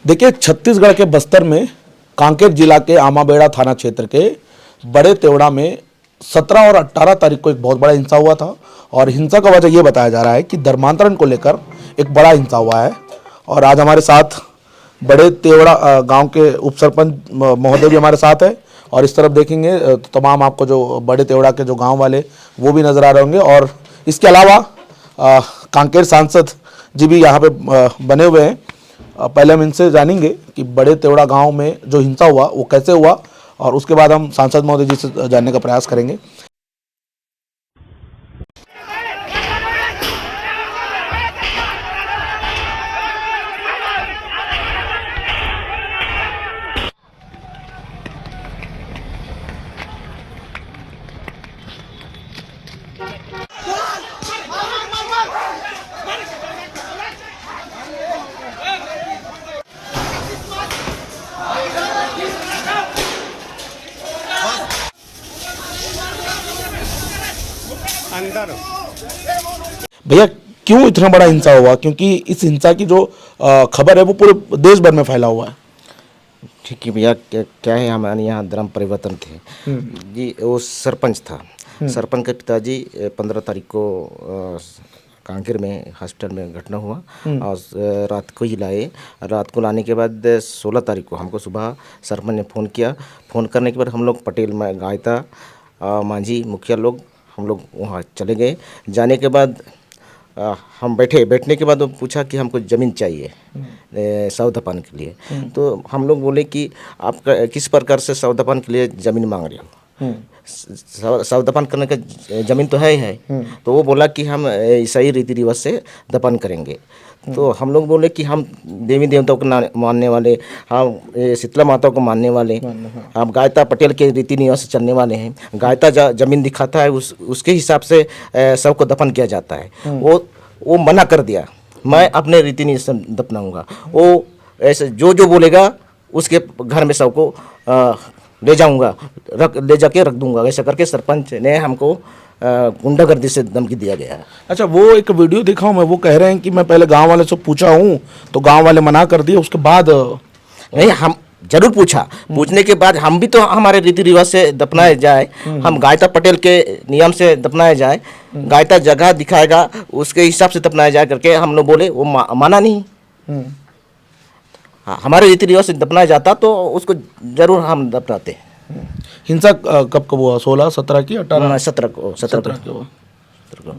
देखिए, छत्तीसगढ़ के बस्तर में कांकेर जिला के आमाबेड़ा थाना क्षेत्र के बड़े तेवड़ा में 17 और 18 तारीख को एक बहुत बड़ा हिंसा हुआ था। और हिंसा का वजह यह बताया जा रहा है कि धर्मांतरण को लेकर एक बड़ा हिंसा हुआ है। और आज हमारे साथ बड़े तेवड़ा गांव के उप सरपंच महोदय भी हमारे साथ है। और इस तरफ देखेंगे तो तमाम आपको जो बड़े तेवड़ा के जो गांव वाले वो भी नज़र आ रहे होंगे। और इसके अलावा कांकेर सांसद जी भी यहाँ पे बने हुए हैं। पहले हम इनसे जानेंगे कि बड़े तेवड़ा गांव में जो हिंसा हुआ वो कैसे हुआ, और उसके बाद हम सांसद महोदय जी से जानने का प्रयास करेंगे। अंदर भैया, क्यों इतना बड़ा हिंसा हुआ? क्योंकि इस हिंसा की जो खबर है वो पूरे देश भर में फैला हुआ है। ठीक है भैया, क्या है, हमारे यहाँ धर्म परिवर्तन थे जी। वो सरपंच था। सरपंच के पिताजी 15 तारीख को कांकेर में हॉस्पिटल में घटना हुआ और रात को ही लाए। रात को लाने के बाद 16 तारीख को हमको सुबह सरपंच ने फ़ोन किया। फ़ोन करने के बाद हम लोग पटेल में गायता मांझी मुखिया लोग हम लोग वहाँ चले गए। जाने के बाद हम बैठने के बाद वो पूछा कि हमको ज़मीन चाहिए सौदापान के लिए। तो हम लोग बोले कि आप किस प्रकार से सौदापान के लिए ज़मीन मांग रहे हो? सौदापान करने का ज़मीन तो है। तो वो बोला कि हम ईसाई रीति रिवाज से दफन करेंगे। तो हम लोग बोले कि हम देवी देवताओं को मानने वाले, हम शीतला माता को मानने वाले, हम गायता पटेल के रीति रिवाज से चलने वाले हैं। गायता जमीन दिखाता है उसके हिसाब से सबको दफन किया जाता है। वो मना कर दिया, मैं अपने रीति रिवाज से दफनाऊंगा। वो ऐसे जो बोलेगा उसके घर में सबको ले जाऊंगा, ले जाके रख दूंगा। ऐसा करके सरपंच ने हमको गुंडागर्दी से धमकी दिया गया है। अच्छा, वो एक वीडियो देखा हूँ मैं, वो कह रहे हैं कि मैं पहले गांव वाले से पूछा हूँ तो गांव वाले मना कर दिए, उसके बाद नहीं, हम जरूर पूछने के बाद हम भी तो हमारे रीति रिवाज से दफनाए जाए, हम गायता पटेल के नियम से दफनाए जाए, गायता जगह दिखाएगा उसके हिसाब से दफनाया जाए करके हम लोग बोले। वो माना नहीं। हमारे रीति रिवाज से दफनाया जाता तो उसको जरूर हम दफनाते हैं। हिंसा कब हुआ? 16, 17 की 18? 17 को हुआ।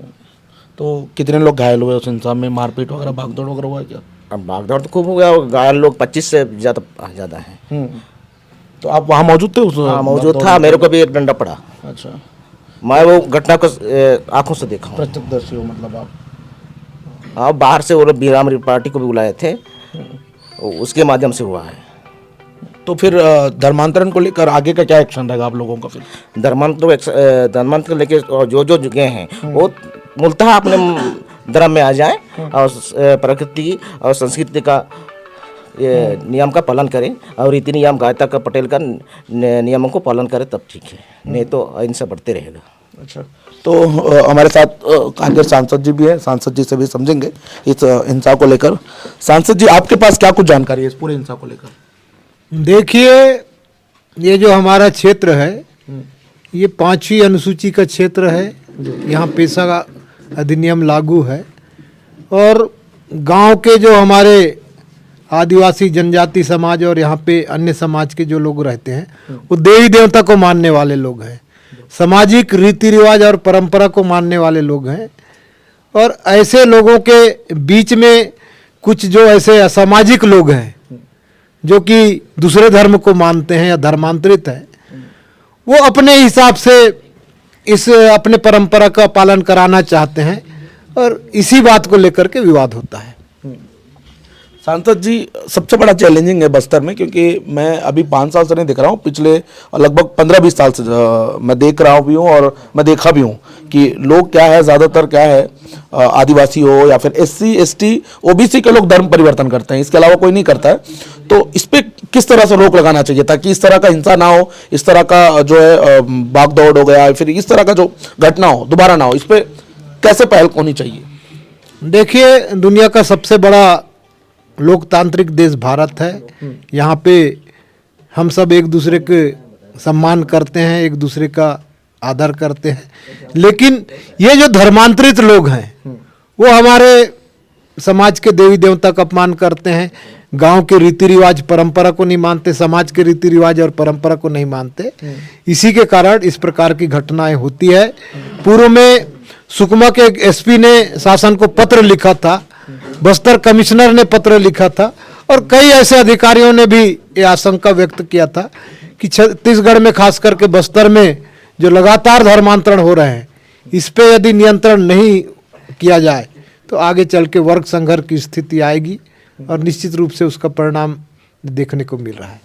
तो कितने लोग घायल हुए उस हिंसा में? मारपीट वगैरह, भागदौड़ वगैरह हुआ क्या? अब भागदौड़ तो खूब हो गया। घायल लोग 25 से ज़्यादा हैं। तो आप वहाँ मौजूद थे? हाँ, मौजूद था। मेरे को भी एक डंडा पड़ा। अच्छा, मैं वो घटना को आंखों से देखा हूँ। प्रत्यक्षदर्शी हो मतलब आप? हाँ, बाहर से वो लोग बीरामरी पार्टी को भी बुलाए थे, उसके माध्यम से हुआ है। तो फिर धर्मांतरण को लेकर आगे का क्या एक्शन रहेगा आप लोगों का? फिर धर्मांतरण को लेकर जो जगह हैं वो मूलतः अपने धर्म में आ जाए और प्रकृति और संस्कृति का नियम का पालन करें और रीति नियम गायता का पटेल का नियमों को पालन करें, तब ठीक है, नहीं तो इनसे बढ़ते रहेगा। अच्छा, तो हमारे साथ कांकेर सांसद जी भी हैं। सांसद जी से भी समझेंगे इस हिंसा को लेकर। सांसद जी, आपके पास क्या कुछ जानकारी है इस पूरे हिंसा को लेकर? देखिए, ये जो हमारा क्षेत्र है ये 5वीं अनुसूची का क्षेत्र है। यहाँ पेशा का अधिनियम लागू है और गांव के जो हमारे आदिवासी जनजाति समाज और यहाँ पे अन्य समाज के जो लोग रहते हैं वो देवी देवता को मानने वाले लोग हैं, सामाजिक रीति रिवाज और परंपरा को मानने वाले लोग हैं। और ऐसे लोगों के बीच में कुछ जो ऐसे असामाजिक लोग हैं जो कि दूसरे धर्म को मानते हैं या धर्मांतरित है, वो अपने हिसाब से इस अपने परंपरा का पालन कराना चाहते हैं और इसी बात को लेकर के विवाद होता है। सांसद जी, सबसे बड़ा चैलेंजिंग है बस्तर में, क्योंकि मैं अभी 5 साल से नहीं देख रहा हूँ, पिछले लगभग 15-20 साल से मैं देख रहा भी हूँ और मैं देखा भी हूँ कि लोग क्या है, ज़्यादातर क्या है, आदिवासी हो या फिर SC ST OBC के लोग धर्म परिवर्तन करते हैं, इसके अलावा कोई नहीं करता है। तो इस पर किस तरह से रोक लगाना चाहिए ताकि इस तरह का हिंसा ना हो, इस तरह का जो है भागदौड़ हो गया, फिर इस तरह का जो घटना हो दोबारा ना हो, इस पर कैसे पहल होनी चाहिए? देखिए, दुनिया का सबसे बड़ा लोकतांत्रिक देश भारत है। यहाँ पे हम सब एक दूसरे के सम्मान करते हैं, एक दूसरे का आदर करते हैं। लेकिन ये जो धर्मांतरित लोग हैं वो हमारे समाज के देवी देवता का अपमान करते हैं, गांव के रीति रिवाज परंपरा को नहीं मानते, समाज के रीति रिवाज और परंपरा को नहीं मानते। इसी के कारण इस प्रकार की घटनाएं होती है। पूर्व में सुकमा के एक एसपी ने शासन को पत्र लिखा था, बस्तर कमिश्नर ने पत्र लिखा था और कई ऐसे अधिकारियों ने भी ये आशंका व्यक्त किया था कि छत्तीसगढ़ में खास करके बस्तर में जो लगातार धर्मांतरण हो रहे हैं इस पे यदि नियंत्रण नहीं किया जाए तो आगे चल के वर्ग संघर्ष की स्थिति आएगी और निश्चित रूप से उसका परिणाम देखने को मिल रहा है।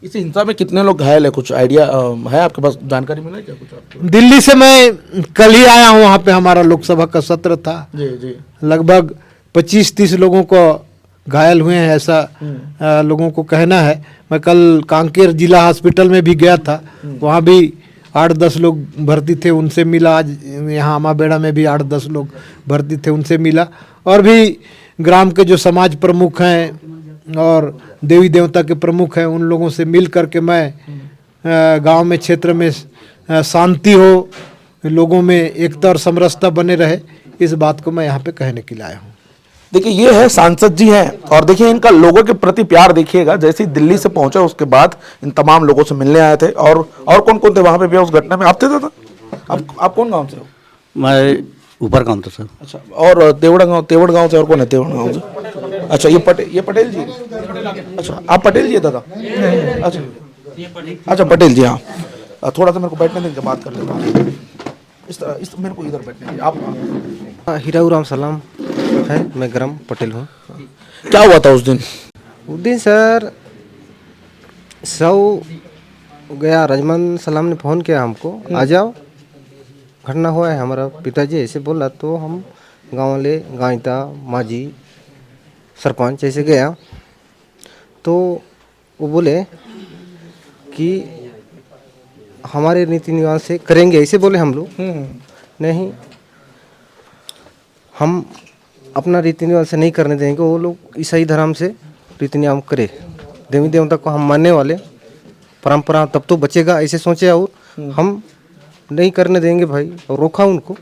इस हिंसा में कितने लोग घायल है, कुछ आइडिया है आपके पास, जानकारी मिला है क्या कुछ आपको? दिल्ली से मैं कल ही आया हूँ, वहाँ पे हमारा लोकसभा का सत्र था। जी जी। लगभग 25-30 लोगों को घायल हुए हैं ऐसा लोगों को कहना है। मैं कल कांकेर जिला हॉस्पिटल में भी गया था, वहाँ भी 8-10 लोग भर्ती थे, उनसे मिला। आज यहाँ आमाबेड़ा में भी 8-10 लोग भर्ती थे, उनसे मिला। और भी ग्राम के जो समाज प्रमुख हैं और देवी देवता के प्रमुख हैं उन लोगों से मिल करके मैं गांव में क्षेत्र में शांति हो, लोगों में एकता और समरसता बने रहे, इस बात को मैं यहाँ पे कहने के लिए आया हूँ। देखिए ये है सांसद जी हैं और देखिए इनका लोगों के प्रति प्यार देखिएगा। जैसे ही दिल्ली से पहुंचे उसके बाद इन तमाम लोगों से मिलने आए थे। और कौन कौन थे वहां पे भी उस घटना में? आप थे दादा? आप कौन गांव से हो? मैं ऊपर गाँव था सर। अच्छा, और तेवड़ गांव से और कौन है तेवड़ गांव से? अच्छा, ये पटेल जी। अच्छा, आप पटेल जी है दादा? अच्छा पटेल जी, हाँ। थोड़ा सा मेरे को बैठने देंगे, बात कर लेता हूँ। इस मेरे को इधर बैठने दीजिए। आप? हीराऊ राम सलाम है, मैं ग्राम पटेल हूँ। क्या हुआ था उस दिन? उस दिन सर गया, रजमान सलाम ने फ़ोन किया हमको, आ जाओ, घटना हुआ है। हमारा पिताजी ऐसे बोला तो हम गाँव वाले, गायता, माजी, सरपंच ऐसे गया तो वो बोले कि हमारे रीति रिवाज से करेंगे, ऐसे बोले हम लोग। नहीं, हम अपना रीति रिवाज से नहीं करने देंगे, वो लोग ईसाई धर्म से रीति नियम करे, देवी देवता को हम मानने वाले, परंपरा तब तो बचेगा, ऐसे सोचे और हम नहीं करने देंगे भाई, और रोका उनको।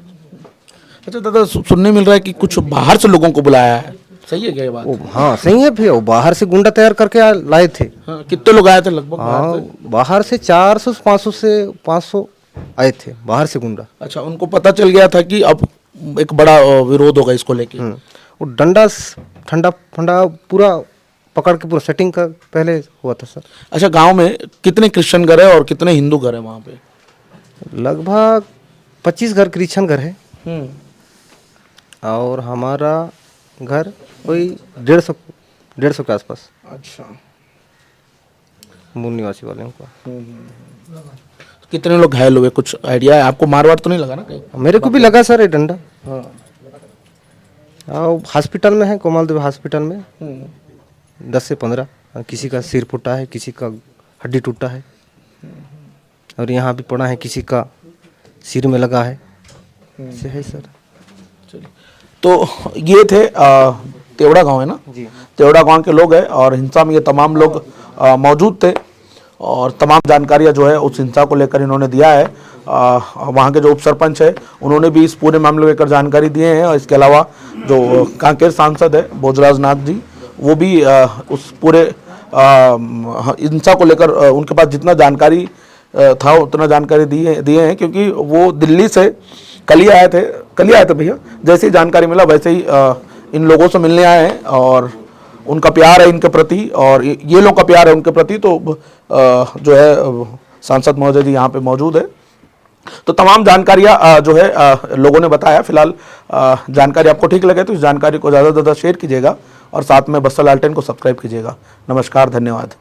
अच्छा दादा, सुनने मिल रहा है कि कुछ बाहर से लोगों को बुलाया है, सही है क्या ये बात? हाँ सही है भैया, वो बाहर से गुंडा तैयार करके लाए थे। हाँ, कितने लोग आए थे लगभग? हाँ, बाहर से 400 से 500 आए थे बाहर से गुंडा। अच्छा, उनको पता चल गया था कि अब एक बड़ा विरोध होगा इसको लेके। वो डंडा ठंडा फंडा पूरा पकड़ के पूरा सेटिंग का पहले हुआ था सर। अच्छा, गांव में कितने क्रिश्चियन घर है और कितने हिंदू घर है वहाँ पे? लगभग 25 घर क्रिश्चियन घर है और हमारा घर कोई 150 के आसपास। अच्छा, मूल निवासी वाले का। कितने लोग घायल हुए, कुछ आइडिया है आपको? मारवाड़ तो नहीं लगा ना कहीं? मेरे को भी लगा सर ये डंडा। हाँ। हॉस्पिटल में है, कोमाल देवी हॉस्पिटल में 10 से 15, किसी का सिर फूटा है, किसी का हड्डी टूटा है और यहाँ भी पड़ा है, किसी का सिर में लगा है। ऐसे है सर। तो ये थे तेवड़ा गांव है ना जी, तेवड़ा गांव के लोग हैं और हिंसा में ये तमाम लोग मौजूद थे और तमाम जानकारियां जो है उस हिंसा को लेकर इन्होंने दिया है। वहाँ के जो उप सरपंच है उन्होंने भी इस पूरे मामले में लेकर जानकारी दिए हैं और इसके अलावा जो कांकेर सांसद है भोजराज नाथ जी, वो भी उस पूरे हिंसा को लेकर उनके पास जितना जानकारी था उतना जानकारी दिए हैं, क्योंकि वो दिल्ली से कल ही आए थे भैया। जैसे ही जानकारी मिला वैसे ही इन लोगों से मिलने आए हैं और उनका प्यार है इनके प्रति और ये लोग का प्यार है उनके प्रति। तो जो है सांसद महोदय जी यहाँ पे मौजूद है। तो तमाम जानकारियाँ जो है लोगों ने बताया। फिलहाल जानकारी आपको ठीक लगे तो इस जानकारी को ज़्यादा से ज़्यादा शेयर कीजिएगा और साथ में बस्तर लालटेन को सब्सक्राइब कीजिएगा। नमस्कार, धन्यवाद।